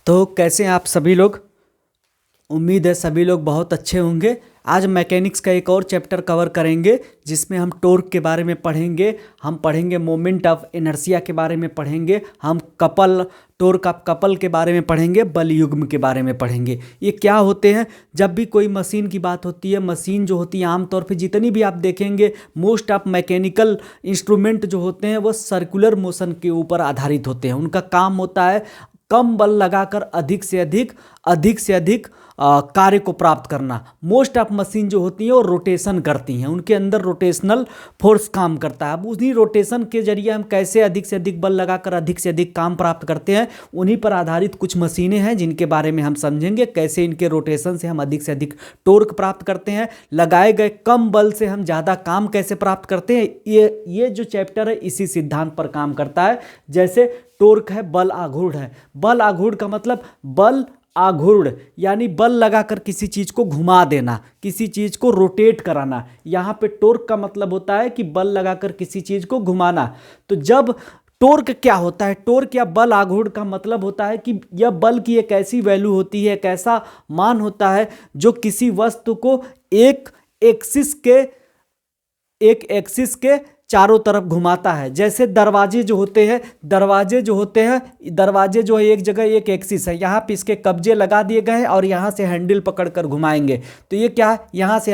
तो कैसे हैं आप सभी लोग। उम्मीद है सभी लोग बहुत अच्छे होंगे। आज मैकेनिक्स का एक और चैप्टर कवर करेंगे जिसमें हम टॉर्क के बारे में पढ़ेंगे। हम पढ़ेंगे मोमेंट ऑफ इनर्शिया के बारे में पढ़ेंगे। हम टॉर्क ऑफ कपल के बारे में पढ़ेंगे। बल युग्म के बारे में पढ़ेंगे। ये क्या होते हैं? जब भी कोई मशीन की बात होती है, मशीन जो होती है आमतौर पे जितनी भी आप देखेंगे मोस्ट ऑफ मैकेनिकल इंस्ट्रूमेंट जो होते हैं वो सर्कुलर मोशन के ऊपर आधारित होते हैं। उनका काम होता है कम बल लगाकर अधिक से अधिक कार्य को प्राप्त करना। मोस्ट ऑफ मशीन जो होती हैं वो रोटेशन करती हैं, उनके अंदर रोटेशनल फोर्स काम करता है। अब उन्हीं रोटेशन के जरिए हम कैसे अधिक से अधिक बल लगाकर अधिक से अधिक काम प्राप्त करते हैं, उन्हीं पर आधारित कुछ मशीनें हैं जिनके बारे में हम समझेंगे। कैसे इनके रोटेशन से हम अधिक से अधिक टॉर्क प्राप्त करते हैं, लगाए गए कम बल से हम ज़्यादा काम कैसे प्राप्त करते हैं। ये जो चैप्टर है इसी सिद्धांत पर काम करता है। जैसे टॉर्क है, बल आघूर्ण है। बल आघूर्ण का मतलब बल आघूर्ण यानी बल लगाकर किसी चीज़ को घुमा देना, किसी चीज़ को रोटेट कराना। यहाँ पे टॉर्क का मतलब होता है कि बल लगाकर किसी चीज़ को घुमाना। तो जब टॉर्क क्या होता है, टॉर्क या बल आघूर्ण का मतलब होता है कि यह बल की एक ऐसी वैल्यू होती है, एक ऐसा मान होता है जो किसी वस्तु को एक एक्सिस के चारों तरफ घुमाता है। जैसे दरवाजे जो होते हैं दरवाजे जो है एक जगह एक एक्सिस है, यहाँ पे इसके कब्जे लगा दिए गए हैं और यहाँ से हैंडल पकड़कर घुमाएंगे। तो ये क्या है, यहाँ से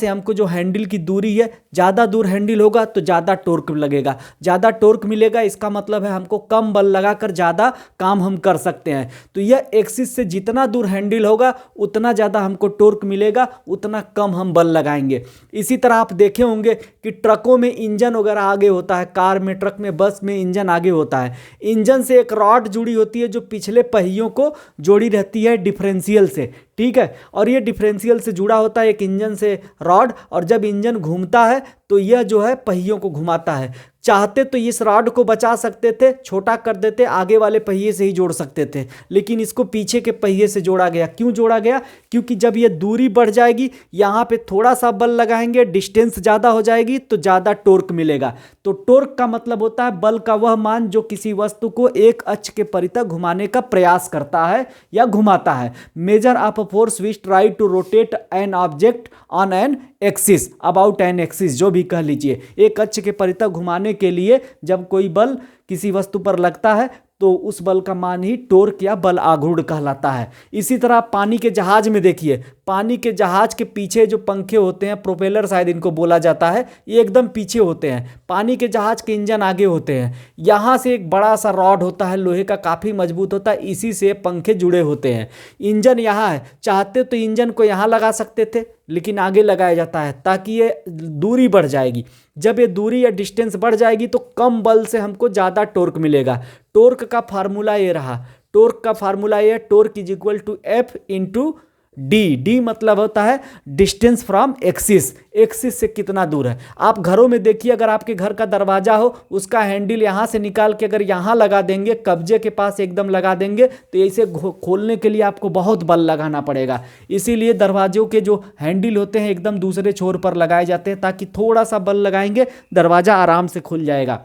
हमको जो हैंडल की दूरी है, ज़्यादा दूर हैंडल होगा तो ज़्यादा टॉर्क लगेगा, ज़्यादा टॉर्क मिलेगा। इसका मतलब है हमको कम बल लगाकर ज़्यादा काम हम कर सकते हैं। तो यह एक्सिस से जितना दूर हैंडल होगा उतना ज़्यादा हमको टॉर्क मिलेगा, उतना कम हम बल लगाएंगे। इसी तरह आप देखे होंगे कि ट्रकों में इंजन वगैरह आगे होता है, कार में, ट्रक में, बस में इंजन आगे होता है। इंजन से एक रॉड जुड़ी होती है जो पिछले पहियों को जोड़ी रहती है डिफरेंशियल से, ठीक है। और ये डिफरेंशियल से जुड़ा होता है एक इंजन से रॉड, और जब इंजन घूमता है तो यह जो है पहियों को घुमाता है। चाहते तो इस रॉड को बचा सकते थे, छोटा कर देते, आगे वाले पहिए से ही जोड़ सकते थे, लेकिन इसको पीछे के पहिए से जोड़ा गया। क्यों जोड़ा गया? क्योंकि जब ये दूरी बढ़ जाएगी, यहाँ पे थोड़ा सा बल लगाएंगे, डिस्टेंस ज़्यादा हो जाएगी तो ज़्यादा टॉर्क मिलेगा। तो टॉर्क का मतलब होता है बल का वह मान जो किसी वस्तु को एक अक्ष के परितः घुमाने का प्रयास करता है या घुमाता है। Measure of force which try to rotate an object on an axis, about an axis, जो भी कह लीजिए। एक अक्ष के परितः घुमाने के लिए जब कोई बल किसी वस्तु पर लगता है तो उस बल का मान ही टॉर्क या बल आघूर्ण कहलाता है। इसी तरह पानी के जहाज में देखिए, पानी के जहाज के पीछे जो पंखे होते हैं, प्रोपेलर शायद इनको बोला जाता है, ये एकदम पीछे होते हैं। पानी के जहाज के इंजन आगे होते हैं। यहाँ से एक बड़ा सा रॉड होता है लोहे का, काफ़ी मजबूत होता है, इसी से पंखे जुड़े होते हैं। इंजन यहाँ है, चाहते तो इंजन को यहाँ लगा सकते थे, लेकिन आगे लगाया जाता है ताकि ये दूरी बढ़ जाएगी। जब ये दूरी या डिस्टेंस बढ़ जाएगी तो कम बल से हमको ज़्यादा टॉर्क मिलेगा। टॉर्क का फार्मूला ये रहा, torque is equal to F into D. D मतलब होता है डिस्टेंस फ्रॉम एक्सिस से कितना दूर है। आप घरों में देखिए, अगर आपके घर का दरवाजा हो, उसका हैंडल यहाँ से निकाल के अगर यहाँ लगा देंगे, कब्जे के पास एकदम लगा देंगे, तो इसे खोलने के लिए आपको बहुत बल लगाना पड़ेगा। इसीलिए दरवाजों के जो हैंडल होते हैं एकदम दूसरे छोर पर लगाए जाते हैं, ताकि थोड़ा सा बल लगाएंगे दरवाजा आराम से खुल जाएगा।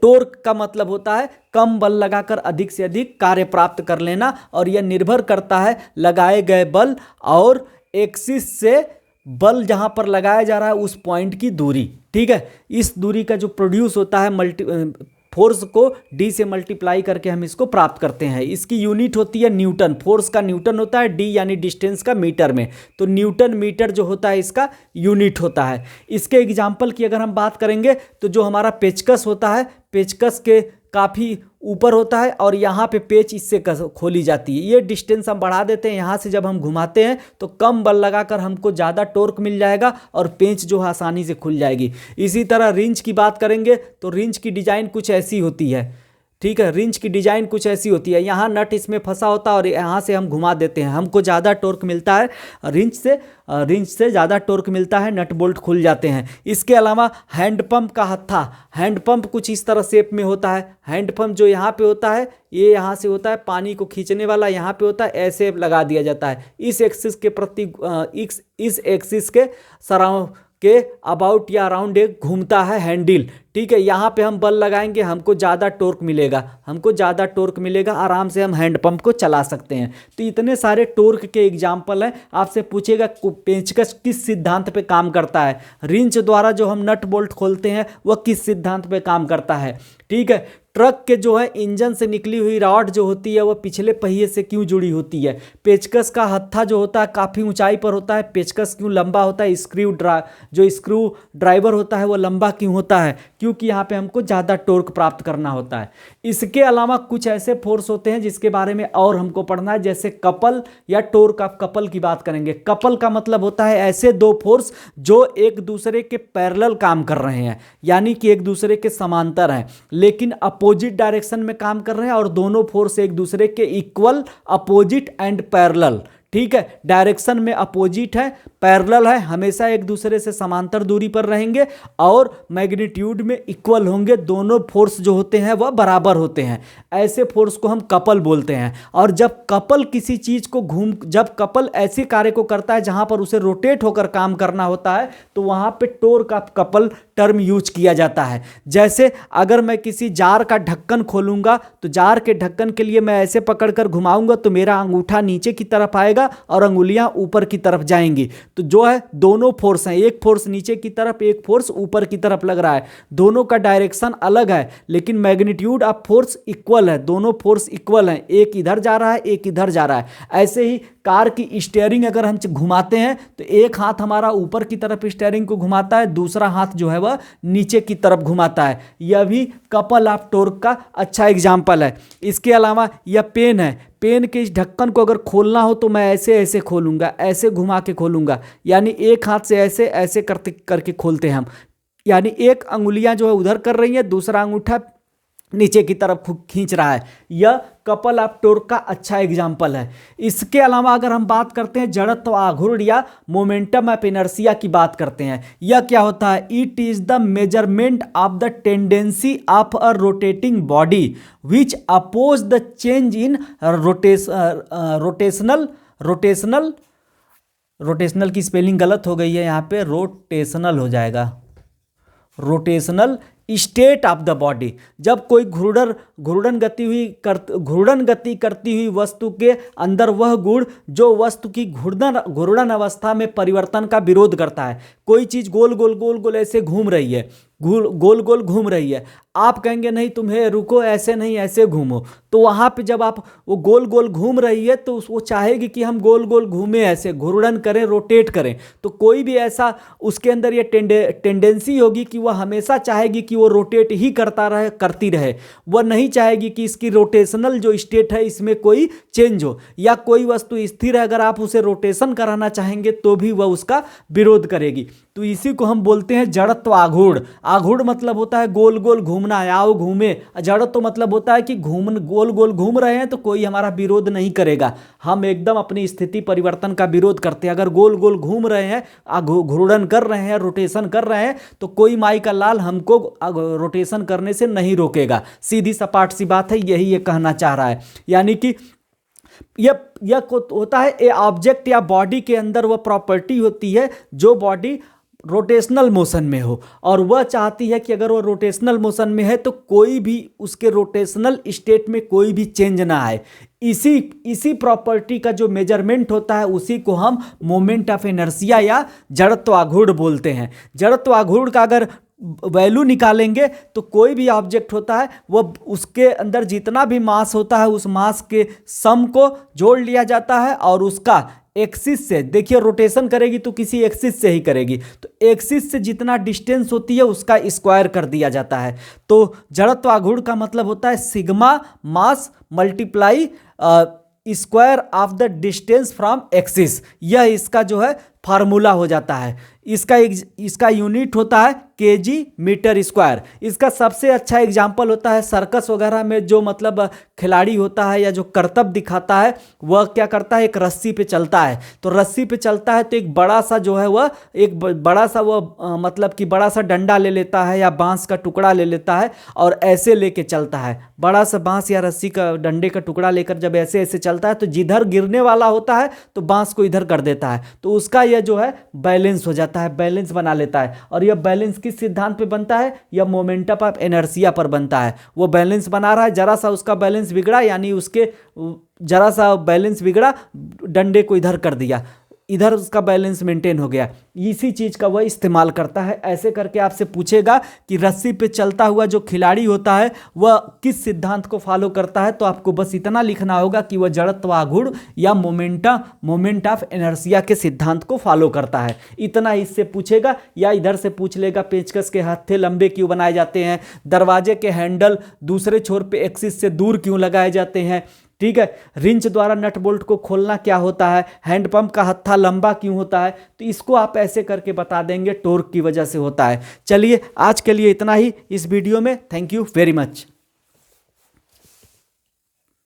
टॉर्क का मतलब होता है कम बल लगाकर अधिक से अधिक कार्य प्राप्त कर लेना, और यह निर्भर करता है लगाए गए बल और एक्सिस से बल जहां पर लगाया जा रहा है उस पॉइंट की दूरी, ठीक है। इस दूरी का जो प्रोड्यूस होता है फोर्स को डी से मल्टीप्लाई करके हम इसको प्राप्त करते हैं। इसकी यूनिट होती है न्यूटन। फोर्स का न्यूटन होता है, डी यानी डिस्टेंस का मीटर में, तो न्यूटन मीटर जो होता है इसका यूनिट होता है। इसके एग्जाम्पल की अगर हम बात करेंगे तो जो हमारा पेचकस होता है, पेचकस के काफ़ी ऊपर होता है और यहाँ पे पेच इससे खोली जाती है। ये डिस्टेंस हम बढ़ा देते हैं, यहाँ से जब हम घुमाते हैं तो कम बल लगाकर हमको ज़्यादा टॉर्क मिल जाएगा और पेंच जो है आसानी से खुल जाएगी। इसी तरह रिंच की बात करेंगे तो रिंच की डिज़ाइन कुछ ऐसी होती है, ठीक है। रिंच की डिज़ाइन कुछ ऐसी होती है, यहाँ नट इसमें फंसा होता है और यहाँ से हम घुमा देते हैं, हमको ज़्यादा टॉर्क मिलता है। रिंच से ज़्यादा टॉर्क मिलता है, नट बोल्ट खुल जाते हैं। इसके अलावा हैंडपम्प का हत्था, हैंडपम्प कुछ इस तरह शेप में होता है। हैंडपम्प जो यहाँ पे होता है, ये यहाँ से होता है, पानी को खींचने वाला यहाँ पे होता है, ऐसे लगा दिया जाता है। इस एक्सिस के प्रति इस एक्सिस के के अबाउट या अराउंड एक घूमता है हैंडल। ठीक है, यहाँ पे हम बल लगाएंगे, हमको ज़्यादा टॉर्क मिलेगा, आराम से हम हैंड पंप को चला सकते हैं। तो इतने सारे टॉर्क के एग्जाम्पल हैं। आपसे पूछेगा पेंचकस किस सिद्धांत पे काम करता है, रिंच द्वारा जो हम नट बोल्ट खोलते हैं वह किस सिद्धांत पे काम करता है। ठीक है, ट्रक के जो है इंजन से निकली हुई रॉड जो होती है वह पिछले पहिए से क्यों जुड़ी होती है। पेचकस का हत्था जो होता है काफ़ी ऊंचाई पर होता है, पेचकस क्यों लंबा होता है। जो स्क्रू ड्राइवर होता है वो लंबा क्यों होता है, क्योंकि यहाँ पे हमको ज़्यादा टॉर्क प्राप्त करना होता है। इसके अलावा कुछ ऐसे फोर्स होते हैं जिसके बारे में और हमको पढ़ना है, जैसे कपल या टॉर्क ऑफ कपल की बात करेंगे। कपल का मतलब होता है ऐसे दो फोर्स जो एक दूसरे के पैरेलल काम कर रहे हैं, यानी कि एक दूसरे के समांतर हैं लेकिन अपोजिट डायरेक्शन में काम कर रहे हैं, और दोनों फोर्स एक दूसरे के इक्वल, अपोजिट एंड पैरेलल। ठीक है, डायरेक्शन में अपोजिट है, पैरेलल है, हमेशा एक दूसरे से समांतर दूरी पर रहेंगे, और मैग्नीट्यूड में इक्वल होंगे। दोनों फोर्स जो होते हैं वह बराबर होते हैं, ऐसे फोर्स को हम कपल बोलते हैं। और जब कपल किसी चीज़ को जब कपल ऐसे कार्य को करता है जहां पर उसे रोटेट होकर काम करना होता है, तो वहां पे torque of couple term use किया जाता है। जैसे अगर मैं किसी जार का ढक्कन खोलूंगा तो जार के ढक्कन के लिए मैं ऐसे पकड़कर घुमाऊंगा तो मेरा अंगूठा नीचे की तरफ आएगा और अंगुलियां ऊपर की तरफ जाएंगी। तो जो है दोनों फोर्स हैं, एक फोर्स नीचे की तरफ, एक फोर्स ऊपर की तरफ लग रहा है। दोनों का डायरेक्शन अलग है लेकिन मैग्नीट्यूड ऑफ फोर्स इक्वल है, दोनों फोर्स इक्वल हैं, एक इधर जा रहा है एक इधर जा रहा है। ऐसे ही कार की स्टीयरिंग अगर हम घुमाते हैं तो एक हाथ हमारा ऊपर की तरफ स्टीयरिंग को घुमाता है, दूसरा हाथ जो है वह नीचे की तरफ घुमाता है। यह भी कपल ऑफ टॉर्क का अच्छा एग्जाम्पल है। इसके अलावा यह पेन है, पेन के इस ढक्कन को अगर खोलना हो तो मैं ऐसे ऐसे खोलूंगा, ऐसे घुमा के खोलूंगा, यानी एक हाथ से ऐसे ऐसे करते करके खोलते हैं हम, यानी एक अंगुलियां जो है उधर कर रही है, दूसरा अंगूठा नीचे की तरफ खींच रहा है। यह कपल ऑफ टॉर्क का अच्छा एग्जाम्पल है। इसके अलावा अगर हम बात करते हैं जड़त्व आघूर्ण या मोमेंटम ऑफ इनर्शिया की बात करते हैं, यह क्या होता है। It is the measurement of the tendency of a rotating body which oppose the change in rotational की स्पेलिंग गलत हो गई है, यहाँ पे रोटेशनल हो जाएगा, rotational state of the body. जब कोई घूर्णन गति करती हुई वस्तु के अंदर वह गुण जो वस्तु की घूर्णन अवस्था में परिवर्तन का विरोध करता है। कोई चीज़ गोल गोल ऐसे घूम रही है, गोल गोल घूम रही है, आप कहेंगे नहीं तुम्हें रुको, ऐसे नहीं ऐसे घूमो, तो वहाँ पे जब आप वो गोल गोल घूम रही है तो वो चाहेगी कि हम गोल गोल घूमें, ऐसे घूर्णन करें, रोटेट करें। तो कोई भी ऐसा उसके अंदर ये टेंडेंसी होगी कि वह हमेशा चाहेगी कि वो रोटेट ही करती रहे। वह नहीं चाहेगी कि इसकी रोटेशनल जो स्टेट है इसमें कोई चेंज हो, या कोई वस्तु स्थिर है अगर आप उसे रोटेशन कराना चाहेंगे तो भी वह उसका विरोध करेगी। तो इसी को हम बोलते हैं जड़त्व आघूर्ण। आघूर्ण मतलब होता है गोल गोल घूमना, आओ घूमे। जड़त्व मतलब होता है कि गोल गोल घूम रहे हैं तो कोई हमारा विरोध नहीं करेगा, हम एकदम अपनी स्थिति परिवर्तन का विरोध करते हैं। अगर गोल गोल घूम रहे हैं, घूर्णन कर रहे हैं, रोटेशन कर रहे हैं, तो कोई माई का लाल हमको रोटेशन करने से नहीं रोकेगा। सीधी सपाट सी बात है, यही ये कहना चाह रहा है। यानी कि यह होता है ए ऑब्जेक्ट या बॉडी के अंदर वह प्रॉपर्टी होती है जो बॉडी रोटेशनल मोशन में हो, और वह चाहती है कि अगर वो रोटेशनल मोशन में है तो कोई भी उसके रोटेशनल स्टेट में कोई भी चेंज ना आए। इसी प्रॉपर्टी का जो मेजरमेंट होता है उसी को हम मोमेंट ऑफ इनर्शिया या जड़त्व आघूर्ण बोलते हैं। जड़त्व आघूर्ण का अगर वैल्यू निकालेंगे तो कोई भी ऑब्जेक्ट होता है वह उसके अंदर जितना भी मास होता है उस मास के सम को जोड़ लिया जाता है, और उसका एक्सिस से, देखिए रोटेशन करेगी तो किसी एक्सिस से ही करेगी, तो एक्सिस से जितना डिस्टेंस होती है उसका स्क्वायर कर दिया जाता है। तो जड़त्व आघूर्ण का मतलब होता है sigma mass multiply square of the distance from axis. यह इसका जो है फार्मूला हो जाता है। इसका यूनिट होता है केजी मीटर स्क्वायर। इसका सबसे अच्छा एग्जाम्पल होता है सर्कस वगैरह में, जो मतलब खिलाड़ी होता है या जो करतब दिखाता है वह क्या करता है, एक रस्सी पे चलता है। तो रस्सी पे चलता है तो एक बड़ा सा जो है वह मतलब कि बड़ा सा डंडा ले लेता है या बांस का टुकड़ा ले लेता है और ऐसे लेके चलता है। बड़ा सा बांस या रस्सी का डंडे का टुकड़ा लेकर जब ऐसे ऐसे चलता है तो जिधर गिरने वाला होता है तो बांस को इधर कर देता है, तो उसका यह जो है बैलेंस हो जाता है। जाता है, बैलेंस बना लेता है। और यह बैलेंस किस सिद्धांत पे बनता है? यह मोमेंटम ऑफ इनर्शिया पर बनता है। वो बैलेंस बना रहा है, जरा सा उसका बैलेंस बिगड़ा, यानी उसके जरा सा बैलेंस बिगड़ा, डंडे को इधर कर दिया, इधर उसका बैलेंस मेंटेन हो गया। इसी चीज़ का वह इस्तेमाल करता है। ऐसे करके आपसे पूछेगा कि रस्सी पे चलता हुआ जो खिलाड़ी होता है वह किस सिद्धांत को फॉलो करता है, तो आपको बस इतना लिखना होगा कि वह जड़त्वाघूर्ण या मोमेंट ऑफ इनर्शिया के सिद्धांत को फॉलो करता है। इतना इससे पूछेगा। या इधर से पूछ लेगा पेचकस के हत्थे लंबे क्यों बनाए जाते हैं, दरवाजे के हैंडल दूसरे छोर पे एक्सिस से दूर क्यों लगाए जाते हैं, ठीक है, रिंच द्वारा नट बोल्ट को खोलना क्या होता है, हैंडपंप का हत्था लंबा क्यों होता है, तो इसको आप ऐसे करके बता देंगे टॉर्क की वजह से होता है। चलिए आज के लिए इतना ही इस वीडियो में। Thank you very much.